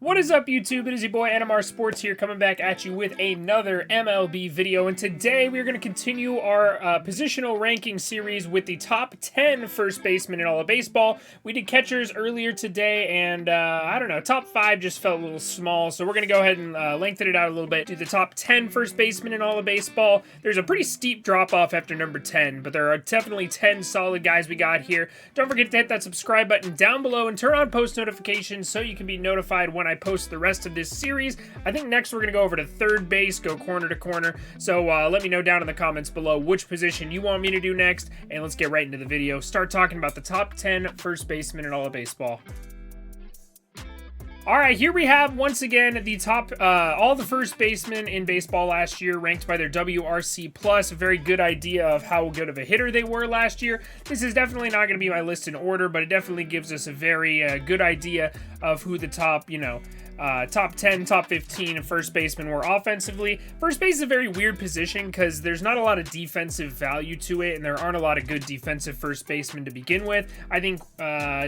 What is up, YouTube? It is your boy NMR Sports here, coming back at you with another MLB video. And today we're going to continue our positional ranking series with the top 10 first basemen in all of baseball. We did catchers earlier today, and I don't know, top 5 just felt a little small. So we're going to go ahead and lengthen it out a little bit. Do the top 10 first basemen in all of baseball. There's a pretty steep drop off after number 10, but there are definitely 10 solid guys we got here. Don't forget to hit that subscribe button down below and turn on post notifications so you can be notified when I post the rest of this series. I think next we're going to go over to third base, go corner to corner. So let me know down in the comments below which position you want me to do next, and let's get right into the video. Start talking about the top 10 first basemen in all of baseball. All right, here we have, once again, the top, all the first basemen in baseball last year ranked by their WRC+. A very good idea of how good of a hitter they were last year. This is definitely not going to be my list in order, but it definitely gives us a very good idea of who the top, top 10, top 15 first basemen were offensively. First base is a very weird position because there's not a lot of defensive value to it, and there aren't a lot of good defensive first basemen to begin with. I think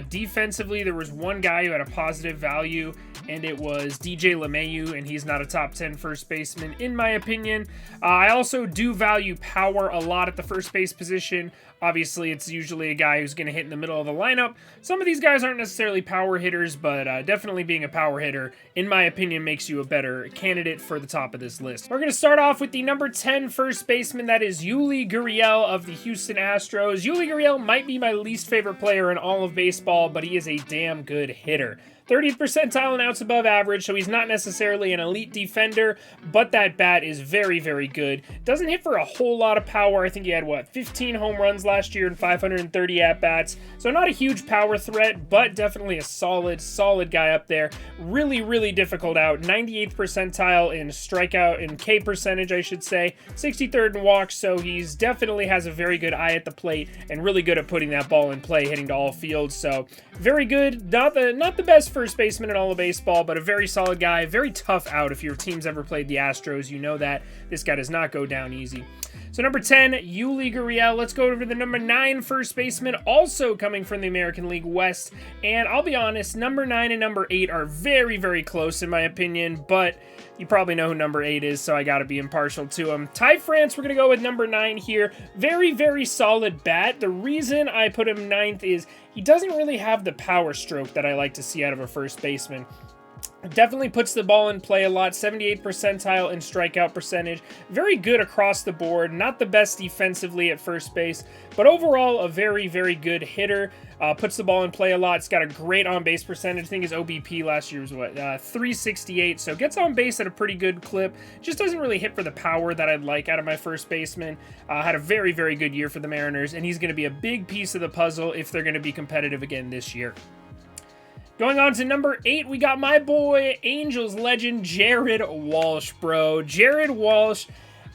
defensively there was one guy who had a positive value, and it was DJ LeMahieu, and he's not a top 10 first baseman in my opinion. I also do value power a lot at the first base position. Obviously, it's usually a guy who's going to hit in the middle of the lineup. Some of these guys aren't necessarily power hitters, but definitely being a power hitter, in my opinion, makes you a better candidate for the top of this list. We're going to start off with the number 10 first baseman. That is Yuli Gurriel of the Houston Astros. Yuli Gurriel might be my least favorite player in all of baseball, but he is a damn good hitter. 30th percentile in outs above average, so he's not necessarily an elite defender, but that bat is very, very good. Doesn't hit for a whole lot of power. I think he had, 15 home runs last year and 530 at-bats, so not a huge power threat, but definitely a solid guy up there. Really, really difficult out. 98th percentile in strikeout, in K percentage, I should say. 63rd in walks, so he's definitely has a very good eye at the plate and really good at putting that ball in play, hitting to all fields, so very good. Not the best first baseman in all of baseball, but a very solid guy. Very tough out. If your team's ever played the Astros, you know that this guy does not go down easy. So number 10, Yuli Gurriel. Let's go over to the number 9 first baseman, also coming from the American League West. And I'll be honest, number 9 and number 8 are very, very close in my opinion, but you probably know who number 8 is, so I gotta be impartial to him. Ty France, we're gonna go with number 9 here. Very, very solid bat. The reason I put him 9th is he doesn't really have the power stroke that I like to see out of a first baseman. Definitely puts the ball in play a lot. 78th percentile in strikeout percentage. Very good across the board. Not the best defensively at first base, but overall a very, very good hitter. Puts the ball in play a lot. It's got a great on-base percentage. I think his OBP last year was 368, so gets on base at a pretty good clip. Just doesn't really hit for the power that I'd like out of my first baseman. Had a very, very good year for the Mariners, and he's going to be a big piece of the puzzle if they're going to be competitive again this year. Going on to number 8, we got my boy, Angels legend, Jared Walsh, bro. Jared Walsh,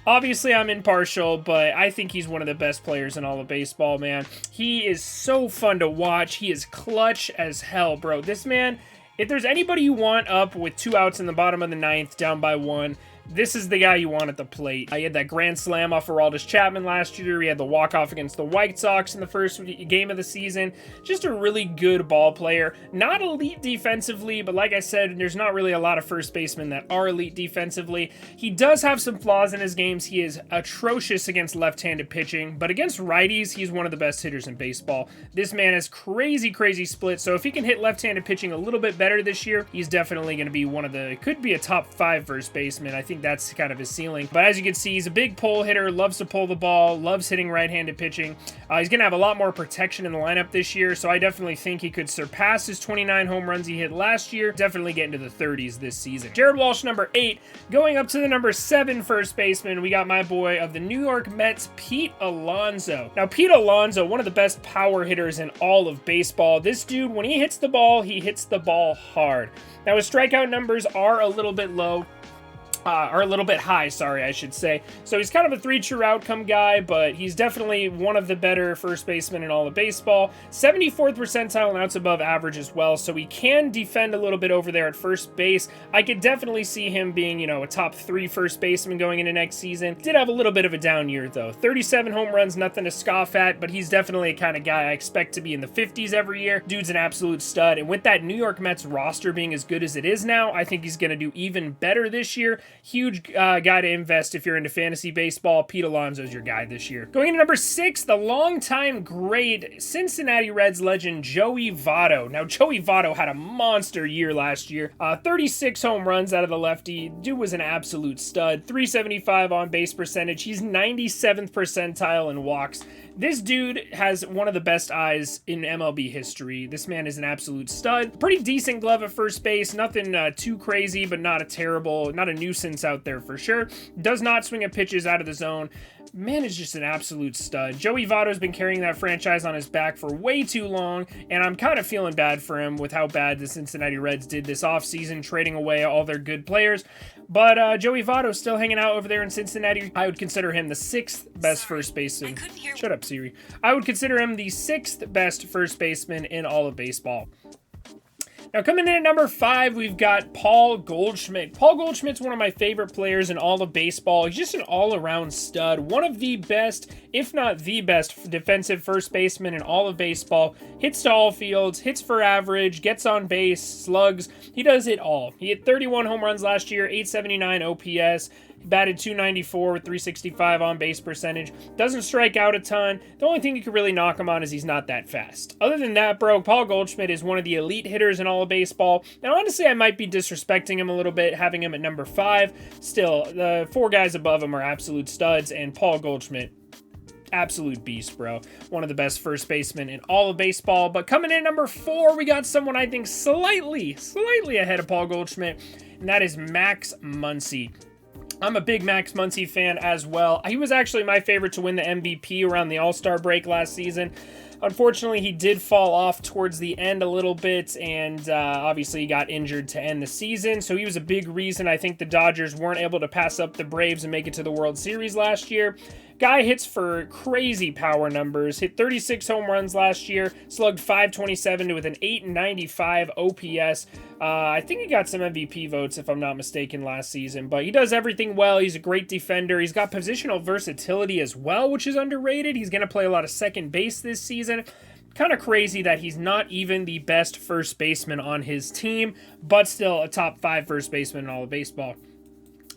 obviously I'm impartial, but I think he's one of the best players in all of baseball, man. He is so fun to watch. He is clutch as hell, bro. This man, if there's anybody you want up with 2 outs in the bottom of the 9th, down by 1, this is the guy you want at the plate. He had that grand slam off of Aroldis Chapman last year. He had the walk-off against the White Sox in the first game of the season. Just a really good ball player. Not elite defensively, but like I said, there's not really a lot of first basemen that are elite defensively. He does have some flaws in his games. He is atrocious against left-handed pitching, but against righties, he's one of the best hitters in baseball. This man has crazy, crazy split, so if he can hit left-handed pitching a little bit better this year, he's definitely going to be one of the, could be a top 5 first baseman. I think that's kind of his ceiling. But as you can see, he's a big pull hitter, loves to pull the ball, loves hitting right-handed pitching. He's going to have a lot more protection in the lineup this year, so I definitely think he could surpass his 29 home runs he hit last year. Definitely get into the 30s this season. Jared Walsh, number 8. Going up to the number 7 first baseman, we got my boy of the New York Mets, Pete Alonso. Now, Pete Alonso, one of the best power hitters in all of baseball. This dude, when he hits the ball hard. Now, his strikeout numbers are a little bit low. or a little bit high, sorry, I should say. So he's kind of a 3 true outcome guy, but he's definitely one of the better first basemen in all of baseball. 74th percentile and outs above average as well, so he can defend a little bit over there at first base. I could definitely see him being, you know, a top 3 first baseman going into next season. Did have a little bit of a down year, though. 37 home runs, nothing to scoff at, but he's definitely a kind of guy I expect to be in the 50s every year. Dude's an absolute stud, and with that New York Mets roster being as good as it is now, I think he's going to do even better this year. Huge guy to invest if you're into fantasy baseball. Pete Alonso's your guy this year. Going into number 6, the longtime great Cincinnati Reds legend Joey Votto. Now, Joey Votto had a monster year last year. 36 home runs out of the lefty. Dude was an absolute stud. 375 on base percentage. He's 97th percentile in walks. This dude has one of the best eyes in MLB history. This man is an absolute stud. Pretty decent glove at first base. Nothing too crazy, but not a nuisance out there for sure. Does not swing at pitches out of the zone. Man is just an absolute stud. Joey Votto's been carrying that franchise on his back for way too long, and I'm kind of feeling bad for him with how bad the Cincinnati Reds did this offseason, trading away all their good players. But Joey Votto's still hanging out over there in Cincinnati. I would consider him the 6th best first baseman. Shut up, Siri. I would consider him the 6th best first baseman in all of baseball. Now, coming in at number 5, we've got Paul Goldschmidt. Paul Goldschmidt's one of my favorite players in all of baseball. He's just an all-around stud. One of the best, if not the best, defensive first baseman in all of baseball. Hits to all fields, hits for average, gets on base, slugs. He does it all. He hit 31 home runs last year, 879 OPS. Batted .294 with .365 on base percentage. Doesn't strike out a ton. The only thing you could really knock him on is he's not that fast. Other than that, bro, Paul Goldschmidt is one of the elite hitters in all of baseball. And honestly, I might be disrespecting him a little bit, having him at number 5. Still, the 4 guys above him are absolute studs, and Paul Goldschmidt, absolute beast, bro. One of the best first basemen in all of baseball. But coming in at number 4, we got someone I think slightly ahead of Paul Goldschmidt, and that is Max Muncy. I'm a big Max Muncy fan as well. He was actually my favorite to win the MVP around the All-Star break last season. Unfortunately, he did fall off towards the end a little bit, and obviously he got injured to end the season, so he was a big reason I think the Dodgers weren't able to pass up the Braves and make it to the World Series last year. Guy hits for crazy power numbers, hit 36 home runs last year, slugged .527 with an .895 OPS. I think he got some MVP votes, if I'm not mistaken, last season, but he does everything well. He's a great defender. He's got positional versatility as well, which is underrated. He's going to play a lot of second base this season. Kind of crazy that he's not even the best first baseman on his team, but still a top 5 first baseman in all of baseball.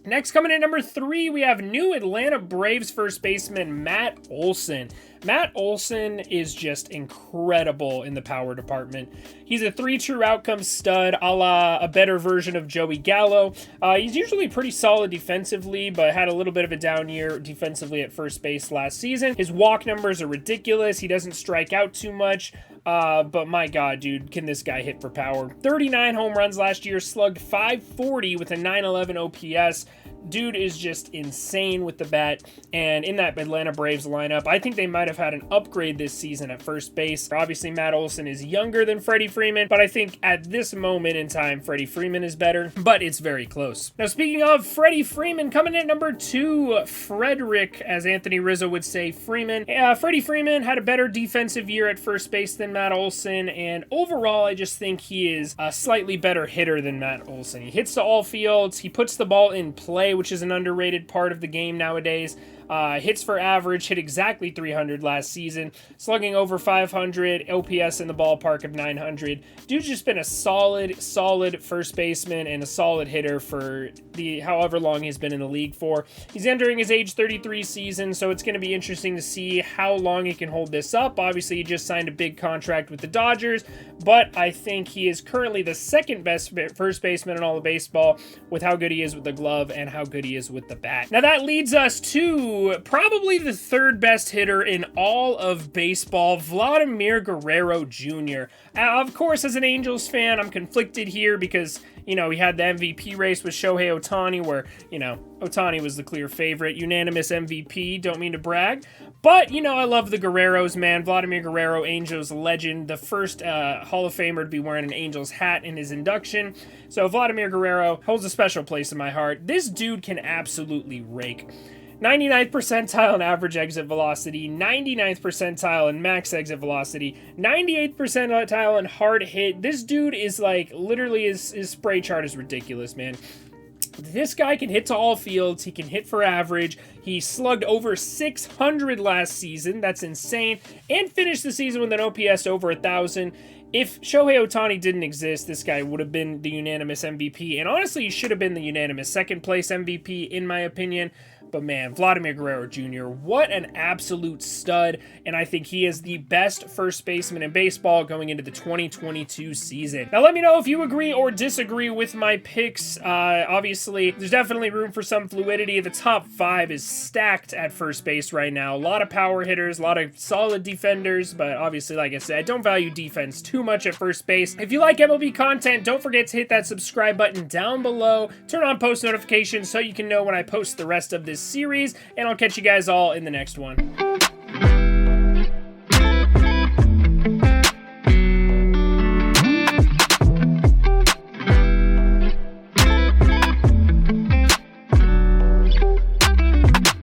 Next, coming in number 3, we have new Atlanta Braves first baseman Matt Olson. Matt Olson is just incredible in the power department. He's a 3 true outcome stud, a la a better version of Joey Gallo. He's usually pretty solid defensively, but had a little bit of a down year defensively at first base last season. His walk numbers are ridiculous. He doesn't strike out too much. But my God, dude, can this guy hit for power? 39 home runs last year, slugged .540 with a .911 OPS. Dude is just insane with the bat, and in that Atlanta Braves lineup, I think they might have had an upgrade this season at first base. Obviously, Matt Olson is younger than Freddie Freeman, but I think at this moment in time, Freddie Freeman is better, but it's very close. Now, speaking of Freddie Freeman, coming in at number 2, Frederick, as Anthony Rizzo would say, Freeman. Freddie Freeman had a better defensive year at first base than Matt Olson, and overall, I just think he is a slightly better hitter than Matt Olson. He hits to all fields, he puts the ball in play, which is an underrated part of the game nowadays. Hits for average, hit exactly 300 last season, slugging over 500, OPS in the ballpark of 900. Dude's just been a solid first baseman and a solid hitter for the however long he's been in the league for. He's entering his age 33 season, so it's going to be interesting to see how long he can hold this up. Obviously, he just signed a big contract with the Dodgers, but I think he is currently the 2nd best first baseman in all of baseball with how good he is with the glove and how good he is with the bat. Now that leads us to to probably the third best hitter in all of baseball, Vladimir Guerrero Jr. Of course, as an Angels fan, I'm conflicted here because, you know, we had the MVP race with Shohei Ohtani where, you know, Ohtani was the clear favorite, unanimous MVP, don't mean to brag. But, you know, I love the Guerreros, man. Vladimir Guerrero, Angels legend, the first Hall of Famer to be wearing an Angels hat in his induction. So Vladimir Guerrero holds a special place in my heart. This dude can absolutely rake. 99th percentile in average exit velocity, 99th percentile in max exit velocity, 98th percentile in hard hit. This dude is like, literally his spray chart is ridiculous, man. This guy can hit to all fields. He can hit for average. He slugged over 600 last season. That's insane. And finished the season with an OPS over 1,000. If Shohei Ohtani didn't exist, this guy would have been the unanimous MVP. And honestly, he should have been the unanimous second place MVP, in my opinion. But man, Vladimir Guerrero Jr., what an absolute stud. And I think he is the best first baseman in baseball going into the 2022 season. Now, let me know if you agree or disagree with my picks. Obviously, there's definitely room for some fluidity. The top 5 is stacked at first base right now. A lot of power hitters, a lot of solid defenders. But obviously, like I said, I don't value defense too much at first base. If you like MLB content, don't forget to hit that subscribe button down below. Turn on post notifications so you can know when I post the rest of this series, and I'll catch you guys all in the next one.